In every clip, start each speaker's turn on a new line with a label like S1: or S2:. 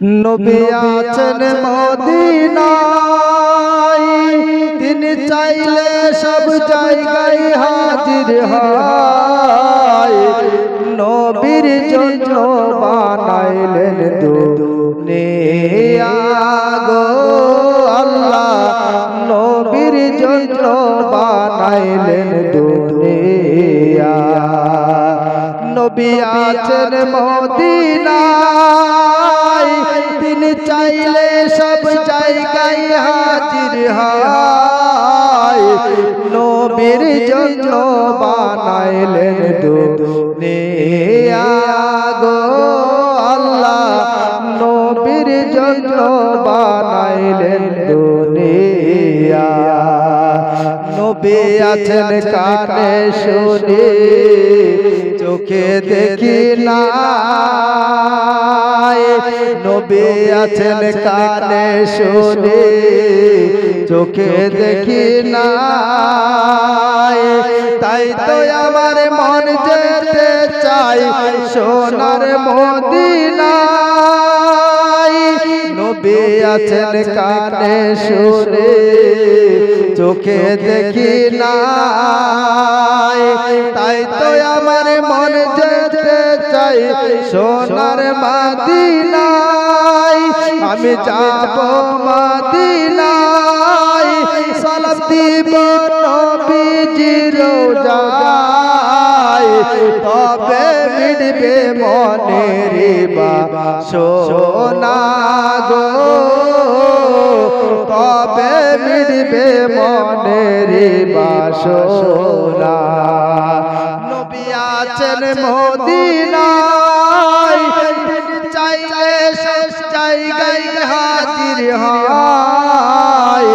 S1: নবী আছেন মদিনায়, তিনি চাইলে সব জায়গায় হাজির হয়। নবীর জন্য বানাইলেন দুনিয়া গো আল্লাহ, নবীর জন্য বানাইলেন দুনিয়া। নবী আছেন মদিনায়, তিনি চাইলে সব জায়গায় হাজির হয়। নবীর জন্য বানাইলেন দুনিয়া গো আল্লাহ, নবীর জন্য বানাইলেন দুনিয়া। নবী আছেন কানে শুনি, চোখে দেখি না। নবী আছেন কানে শুনি, চোখে দেখি না। তাই তো আমার মন যেতে চাই সোনার মদিনায়। নবী আছেন কানে শুনি, চোখে দেখি না। তাই তো আমার মন যেতে চাই সোনার মদিনায়। আমি যাব মদিনায়, সালাম দিব নবীজির রোজায়। তবে মিটবে মনের বাসনা গো, তবে মিটবে মনের বাসনা। নবী আছেন মদিনায়, তিনি চাইলে সব জায়গায় হাজির হয়।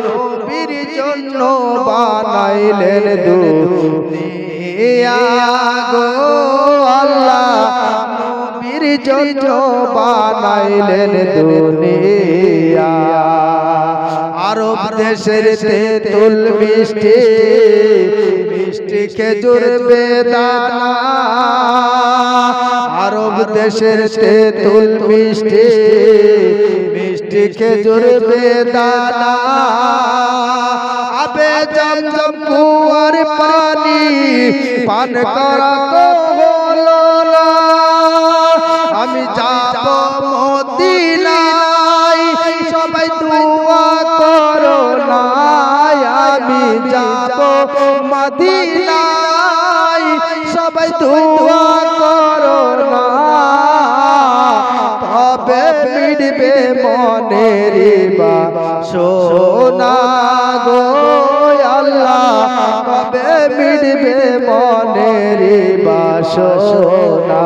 S1: নবীর জন্য বানাইলেন দুনিয়া গো আল্লাহ, নবীর জন্য বানাইলেন দুনিয়া। আরব দেশের তেঁতুল মিষ্টি, মিষ্টি খেজুর বেদানা। আরব দেশের তেঁতুল মিষ্টি, মিষ্টি খেজুর বেদানা। আবে জমজম কুয়ার পানি পান করা তো হলো না। আমি যাব মদিনায়, সবাই দোয়া করো না। আমি যাব মদিনায়, সবাই দোয়া করো না। তবে মিটবে মনের বাসনা গো আল্লাহ, তবে মিটবে মনের বাসনা।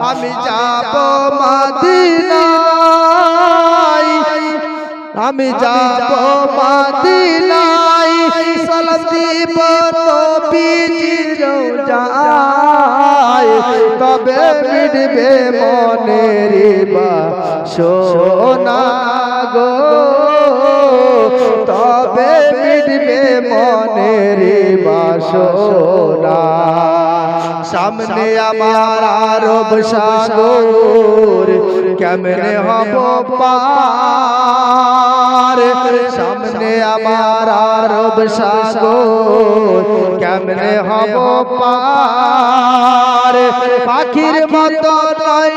S1: আমি যাব মদিনায়, আমি যাব মদিনায়, সালাম দিব নবীজির রোজায়। তবে মিটবে মনের বাসনা গো, তবে মিটবে মনের বাসনা। সামনে আমার আরব সাগর, কেমনে হব পার। সামনে আমার আরব সাগর, কেমনে হব পার। পাখির মতো নয়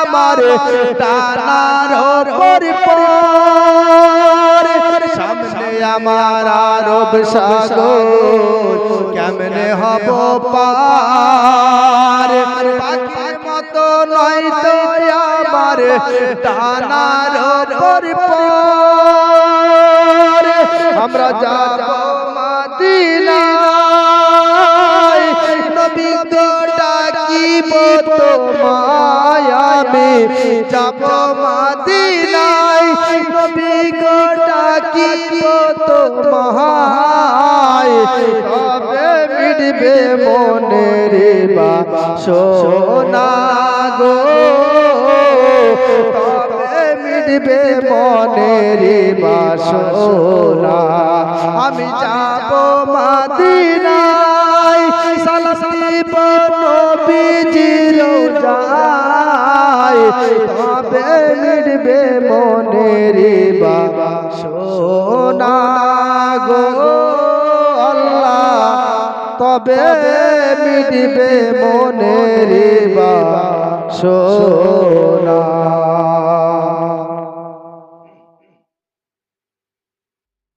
S1: আমার ডানার উপর পর। সামনে আমার আরব সাগর, কেমনে হব পার। পাখির মতো নয় তো আমার ডানার উপর পর। আমরা যাব মদিনায়, নবী গো ডাকিব তোমায়। আমি যাব মদিনায়, নবী গো ডাকিব তোমায়। তবে মিটবে মনের বাসনা গো, তবে মিটবে মনের বাসনা। আমি যাব মদিনায়, সালাম দিব নবীজির রোজায়। তবে মিটবে মনের বাসনা গো আল্লাহ, তবে মিটবে মনের বাসনা।